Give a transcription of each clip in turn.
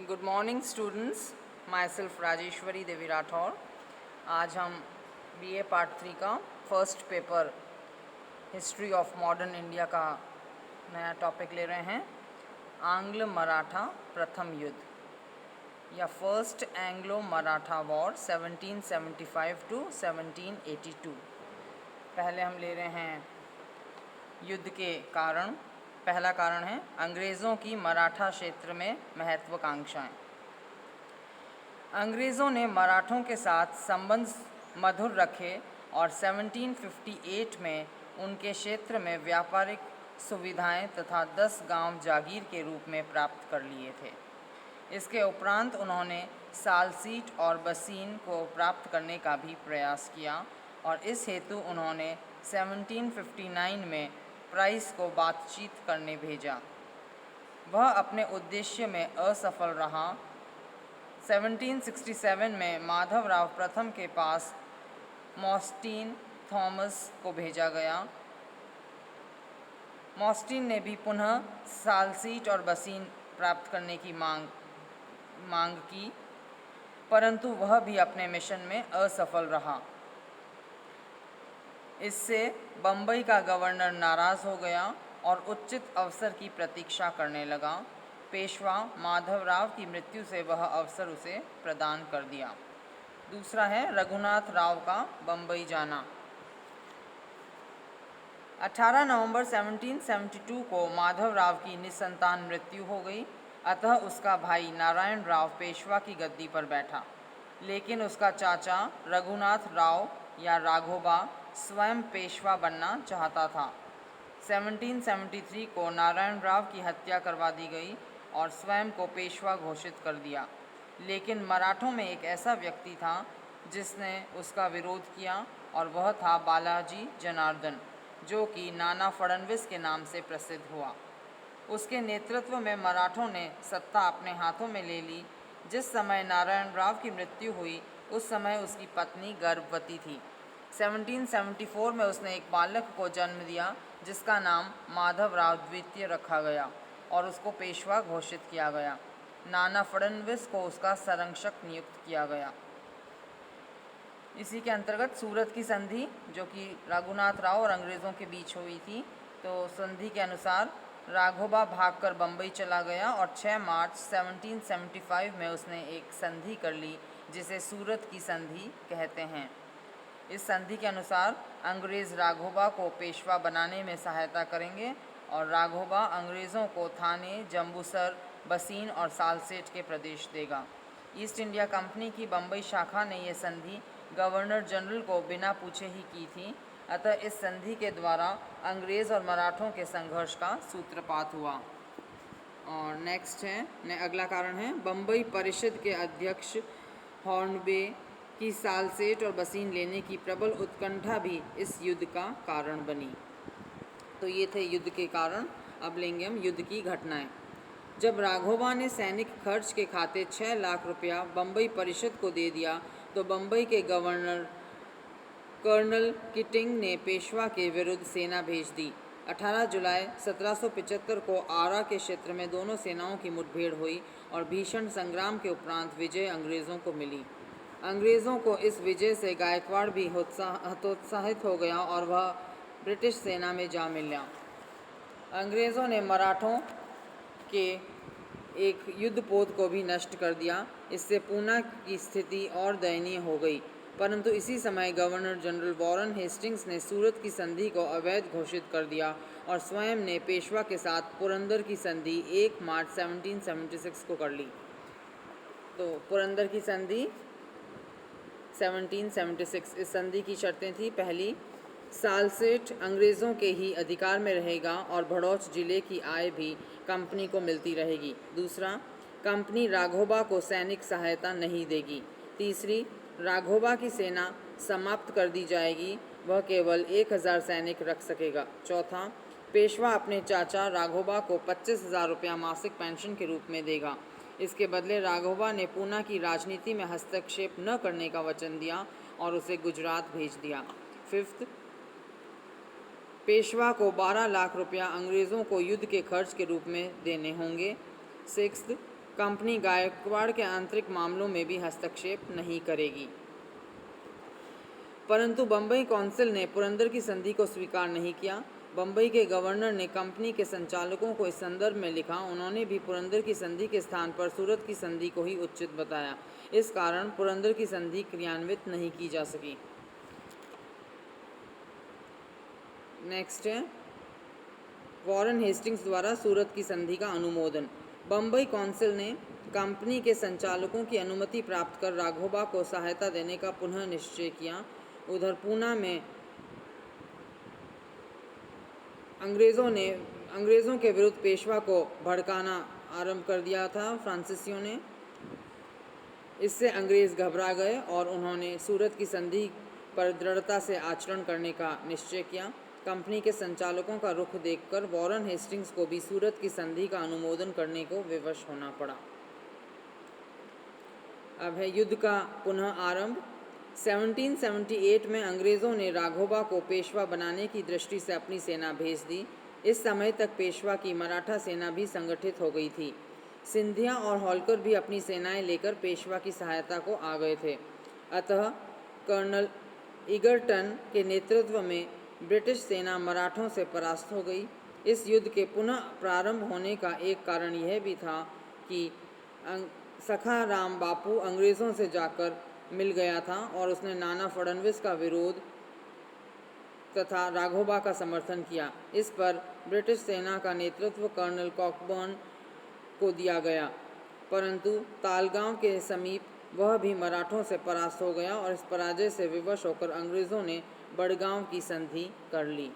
Good morning students, myself Rajeshwari Devi Rathore. आज हम BA part 3 का first paper history of modern India का नया टॉपिक ले रहे हैं। आंग्ल मराठा प्रथम युद्ध या first Anglo Maratha war 1775 to 1782। पहले हम ले रहे हैं युद्ध के कारण। पहला कारण है अंग्रेज़ों की मराठा क्षेत्र में महत्वाकांक्षाएं। अंग्रेज़ों ने मराठों के साथ संबंध मधुर रखे और 1758 में उनके क्षेत्र में व्यापारिक सुविधाएं तथा 10 गांव जागीर के रूप में प्राप्त कर लिए थे। इसके उपरांत उन्होंने सालसीट और बसीन को प्राप्त करने का भी प्रयास किया और इस हेतु उन्होंने 1759 में प्राइस को बातचीत करने भेजा। वह अपने उद्देश्य में असफल रहा। 1767 में माधवराव प्रथम के पास मॉस्टीन थॉमस को भेजा गया। मॉस्टीन ने भी पुनः सालसीट और बसीन प्राप्त करने की मांग की, परंतु वह भी अपने मिशन में असफल रहा। इससे बम्बई का गवर्नर नाराज़ हो गया और उचित अवसर की प्रतीक्षा करने लगा। पेशवा माधवराव की मृत्यु से वह अवसर उसे प्रदान कर दिया। दूसरा है रघुनाथ राव का बम्बई जाना। 18 नवंबर 1772 को माधवराव की निसंतान मृत्यु हो गई, अतः उसका भाई नारायण राव पेशवा की गद्दी पर बैठा। लेकिन उसका चाचा रघुनाथ राव या राघोबा स्वयं पेशवा बनना चाहता था। 1773 को नारायण राव की हत्या करवा दी गई और स्वयं को पेशवा घोषित कर दिया। लेकिन मराठों में एक ऐसा व्यक्ति था जिसने उसका विरोध किया और वह था बालाजी जनार्दन, जो कि नाना फडणवीस के नाम से प्रसिद्ध हुआ। उसके नेतृत्व में मराठों ने सत्ता अपने हाथों में ले ली। जिस समय नारायण राव की मृत्यु हुई उस समय उसकी पत्नी गर्भवती थी। 1774 में उसने एक बालक को जन्म दिया जिसका नाम माधवराव द्वितीय रखा गया और उसको पेशवा घोषित किया गया। नाना फडणवीस को उसका संरक्षक नियुक्त किया गया। इसी के अंतर्गत सूरत की संधि, जो कि रघुनाथ राव और अंग्रेज़ों के बीच हुई थी, तो संधि के अनुसार राघोबा भागकर बम्बई चला गया और 6 मार्च 1775 में उसने एक संधि कर ली जिसे सूरत की संधि कहते हैं। इस संधि के अनुसार अंग्रेज़ राघोबा को पेशवा बनाने में सहायता करेंगे और राघोबा अंग्रेज़ों को थाने, जम्बूसर, बसीन और सालसेट के प्रदेश देगा। ईस्ट इंडिया कंपनी की बम्बई शाखा ने यह संधि गवर्नर जनरल को बिना पूछे ही की थी, अतः इस संधि के द्वारा अंग्रेज़ और मराठों के संघर्ष का सूत्रपात हुआ। और नेक्स्ट है अगला कारण है बम्बई परिषद के अध्यक्ष हॉर्नबे की सालसेट और बसीन लेने की प्रबल उत्कंठा भी इस युद्ध का कारण बनी। तो ये थे युद्ध के कारण। अब लेंगे हम युद्ध की घटनाएं। जब राघोबा ने सैनिक खर्च के खाते 6 लाख रुपया बम्बई परिषद को दे दिया तो बम्बई के गवर्नर कर्नल किटिंग ने पेशवा के विरुद्ध सेना भेज दी। 18 जुलाई 1775 को आरा के क्षेत्र में दोनों सेनाओं की मुठभेड़ हुई और भीषण संग्राम के उपरांत विजय अंग्रेज़ों को मिली। अंग्रेज़ों को इस विजय से गायकवाड़ भी हतोत्साहित हो गया और वह ब्रिटिश सेना में जा मिला। अंग्रेज़ों ने मराठों के एक युद्धपोत को भी नष्ट कर दिया। इससे पूना की स्थिति और दयनीय हो गई। परंतु इसी समय गवर्नर जनरल वॉरेन हेस्टिंग्स ने सूरत की संधि को अवैध घोषित कर दिया और स्वयं ने पेशवा के साथ पुरंदर की संधि 1 मार्च 1776 को कर ली। तो पुरंदर की संधि 1776, इस संधि की शर्तें थी: पहली, सालसेट अंग्रेज़ों के ही अधिकार में रहेगा और भड़ौच जिले की आय भी कंपनी को मिलती रहेगी। दूसरा, कंपनी राघोबा को सैनिक सहायता नहीं देगी। तीसरी, राघोबा की सेना समाप्त कर दी जाएगी, वह केवल 1000 सैनिक रख सकेगा। चौथा, पेशवा अपने चाचा राघोबा को 25,000 रुपया मासिक पेंशन के रूप में देगा। इसके बदले राघोबा ने पूना की राजनीति में हस्तक्षेप न करने का वचन दिया और उसे गुजरात भेज दिया। फिफ्थ, पेशवा को 12 लाख रुपया अंग्रेज़ों को युद्ध के खर्च के रूप में देने होंगे। सिक्स्थ, कंपनी गायकवाड़ के आंतरिक मामलों में भी हस्तक्षेप नहीं करेगी। परंतु बम्बई कौंसिल ने पुरंदर की संधि को स्वीकार नहीं किया। बम्बई के गवर्नर ने कंपनी के संचालकों को इस संदर्भ में लिखा। उन्होंने भी पुरंदर की संधि के स्थान पर सूरत की संधि को ही उचित बताया। इस कारण पुरंदर की संधि क्रियान्वित नहीं की जा सकी। नेक्स्ट है वॉरेन हेस्टिंग्स द्वारा सूरत की संधि का अनुमोदन। बम्बई कौंसिल ने कंपनी के संचालकों की अनुमति प्राप्त कर राघोबा को सहायता देने का पुनः निश्चय किया। उधर पूना में अंग्रेज़ों के विरुद्ध पेशवा को भड़काना आरंभ कर दिया था फ्रांसीसियों ने। इससे अंग्रेज़ घबरा गए और उन्होंने सूरत की संधि पर दृढ़ता से आचरण करने का निश्चय किया। कंपनी के संचालकों का रुख देखकर वॉरेन हेस्टिंग्स को भी सूरत की संधि का अनुमोदन करने को विवश होना पड़ा। अब है युद्ध का पुनः आरंभ। 1778 में अंग्रेज़ों ने राघोबा को पेशवा बनाने की दृष्टि से अपनी सेना भेज दी। इस समय तक पेशवा की मराठा सेना भी संगठित हो गई थी। सिंधिया और होल्कर भी अपनी सेनाएं लेकर पेशवा की सहायता को आ गए थे। अतः कर्नल इगरटन के नेतृत्व में ब्रिटिश सेना मराठों से परास्त हो गई। इस युद्ध के पुनः प्रारंभ होने का एक कारण यह भी था कि सखा राम बापू अंग्रेज़ों से जाकर मिल गया था और उसने नाना फडणवीस का विरोध तथा राघोबा का समर्थन किया। इस पर ब्रिटिश सेना का नेतृत्व कर्नल कॉकबर्न को दिया गया, परंतु तालगांव के समीप वह भी मराठों से परास्त हो गया और इस पराजय से विवश होकर अंग्रेज़ों ने बड़गांव की संधि कर ली।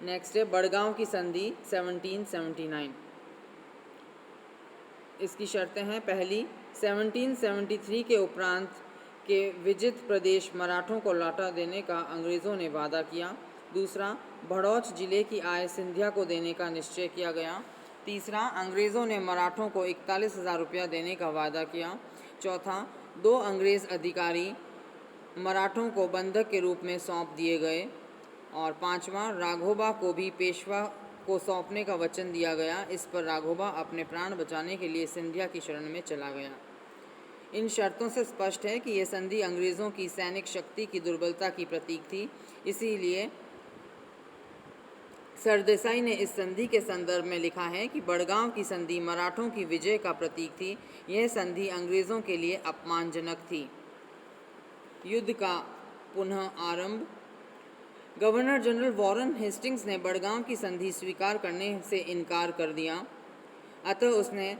नेक्स्ट है बड़गांव की संधि 1779। इसकी शर्तें हैं, पहली 1773 के उपरांत के विजित प्रदेश मराठों को लौटा देने का अंग्रेज़ों ने वादा किया। दूसरा, भड़ौच जिले की आय सिंधिया को देने का निश्चय किया गया। तीसरा, अंग्रेज़ों ने मराठों को 41,000 रुपया देने का वादा किया। चौथा, 2 अंग्रेज़ अधिकारी मराठों को बंधक के रूप में सौंप दिए गए। और पांचवा, राघोबा को भी पेशवा को सौंपने का वचन दिया गया। इस पर राघोबा अपने प्राण बचाने के लिए सिंधिया की शरण में चला गया। इन शर्तों से स्पष्ट है कि यह संधि अंग्रेज़ों की सैनिक शक्ति की दुर्बलता की प्रतीक थी। इसीलिए सरदेसाई ने इस संधि के संदर्भ में लिखा है कि बड़गांव की संधि मराठों की विजय का प्रतीक थी। यह संधि अंग्रेज़ों के लिए अपमानजनक थी। युद्ध का पुनः आरंभ। गवर्नर जनरल वॉरेन हेस्टिंग्स ने बड़गांव की संधि स्वीकार करने से इनकार कर दिया। अतः उसने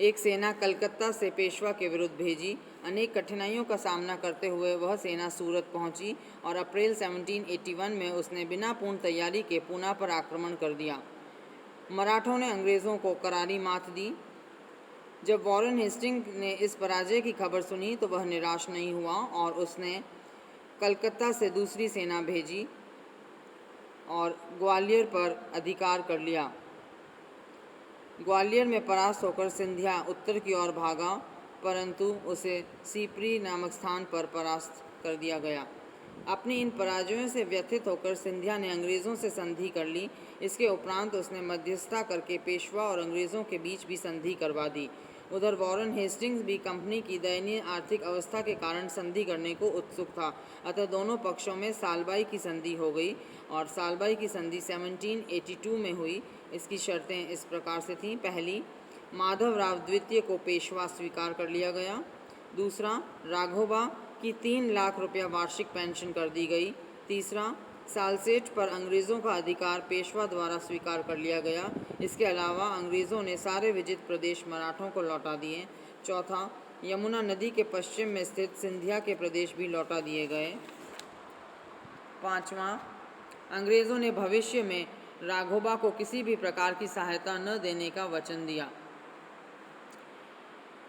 एक सेना कलकत्ता से पेशवा के विरुद्ध भेजी। अनेक कठिनाइयों का सामना करते हुए वह सेना सूरत पहुंची और अप्रैल 1781 में उसने बिना पूर्ण तैयारी के पूना पर आक्रमण कर दिया। मराठों ने अंग्रेज़ों को करारी मात दी। जब वॉरेन हेस्टिंग्स ने इस पराजय की खबर सुनी तो वह निराश नहीं हुआ और उसने कलकत्ता से दूसरी सेना भेजी और ग्वालियर पर अधिकार कर लिया। ग्वालियर में परास्त होकर सिंधिया उत्तर की ओर भागा, परंतु उसे सीपरी नामक स्थान पर परास्त कर दिया गया। अपनी इन पराजयों से व्यथित होकर सिंधिया ने अंग्रेज़ों से संधि कर ली। इसके उपरांत उसने मध्यस्थता करके पेशवा और अंग्रेज़ों के बीच भी संधि करवा दी। उधर वॉरेन हेस्टिंग्स भी कंपनी की दयनीय आर्थिक अवस्था के कारण संधि करने को उत्सुक था। अतः दोनों पक्षों में सालबाई की संधि हो गई और सालबाई की संधि 1782 में हुई। इसकी शर्तें इस प्रकार से थीं। पहली, माधव राव द्वितीय को पेशवा स्वीकार कर लिया गया। दूसरा, राघोबा की 3 लाख रुपया वार्षिक पेंशन कर दी गई। तीसरा, सालसेट पर अंग्रेज़ों का अधिकार पेशवा द्वारा स्वीकार कर लिया गया। इसके अलावा अंग्रेज़ों ने सारे विजित प्रदेश मराठों को लौटा दिए। चौथा, यमुना नदी के पश्चिम में स्थित सिंधिया के प्रदेश भी लौटा दिए गए। पाँचवा, अंग्रेज़ों ने भविष्य में राघोबा को किसी भी प्रकार की सहायता न देने का वचन दिया।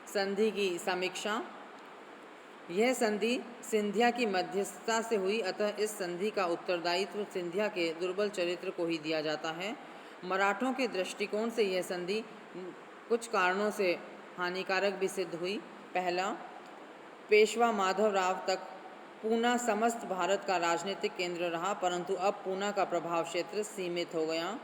संधि की समीक्षा। यह संधि सिंधिया की मध्यस्थता से हुई, अतः इस संधि का उत्तरदायित्व सिंधिया के दुर्बल चरित्र को ही दिया जाता है। मराठों के दृष्टिकोण से यह संधि कुछ कारणों से हानिकारक भी सिद्ध हुई। पहला, पेशवा माधव राव तक पूना समस्त भारत का राजनीतिक केंद्र रहा, परंतु अब पूना का प्रभाव क्षेत्र सीमित हो गया।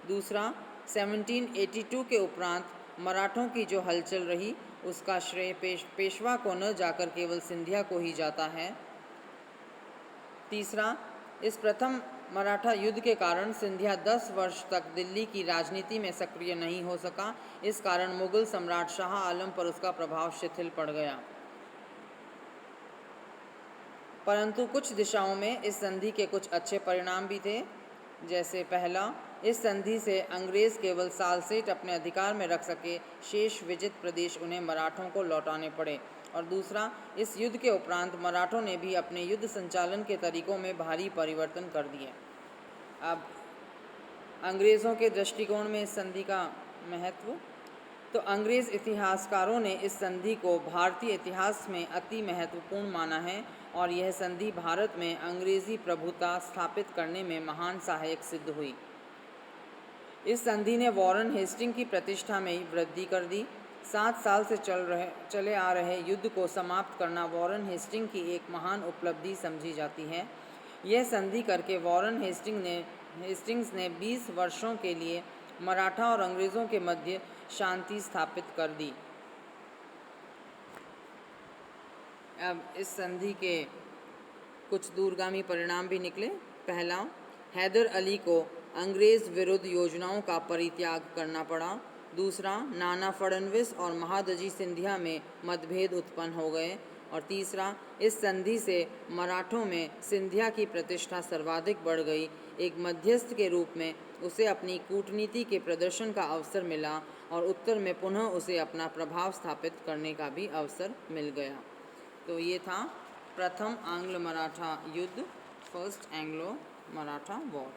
दूसरा, 1782 के उपरांत मराठों की जो हलचल रही उसका श्रेय पेशवा को न जाकर केवल सिंधिया को ही जाता है। तीसरा, इस प्रथम मराठा युद्ध के कारण सिंधिया 10 वर्ष तक दिल्ली की राजनीति में सक्रिय नहीं हो सका। इस कारण मुगल सम्राट शाह आलम पर उसका प्रभाव शिथिल पड़ गया। परंतु कुछ दिशाओं में इस संधि के कुछ अच्छे परिणाम भी थे। जैसे पहला, इस संधि से अंग्रेज केवल सालसेट अपने अधिकार में रख सके, शेष विजित प्रदेश उन्हें मराठों को लौटाने पड़े। और दूसरा, इस युद्ध के उपरांत मराठों ने भी अपने युद्ध संचालन के तरीकों में भारी परिवर्तन कर दिए। अब अंग्रेज़ों के दृष्टिकोण में इस संधि का महत्व, तो अंग्रेज़ इतिहासकारों ने इस संधि को भारतीय इतिहास में अति महत्वपूर्ण माना है और यह संधि भारत में अंग्रेज़ी प्रभुता स्थापित करने में महान सहायक सिद्ध हुई। इस संधि ने वॉरेन हेस्टिंग की प्रतिष्ठा में वृद्धि कर दी। 7 साल से चले आ रहे युद्ध को समाप्त करना वॉरेन हेस्टिंग की एक महान उपलब्धि समझी जाती है। यह संधि करके वॉरेन हेस्टिंग्स ने 20 वर्षों के लिए मराठा और अंग्रेज़ों के मध्य शांति स्थापित कर दी। अब इस संधि के कुछ दूरगामी परिणाम भी निकले। पहला, हैदर अली को अंग्रेज़ विरुद्ध योजनाओं का परित्याग करना पड़ा। दूसरा, नाना फडणवीस और महादजी सिंधिया में मतभेद उत्पन्न हो गए। और तीसरा, इस संधि से मराठों में सिंधिया की प्रतिष्ठा सर्वाधिक बढ़ गई। एक मध्यस्थ के रूप में उसे अपनी कूटनीति के प्रदर्शन का अवसर मिला और उत्तर में पुनः उसे अपना प्रभाव स्थापित करने का भी अवसर मिल गया। तो ये था प्रथम आंग्ल मराठा युद्ध, फर्स्ट एंग्लो मराठा वॉर।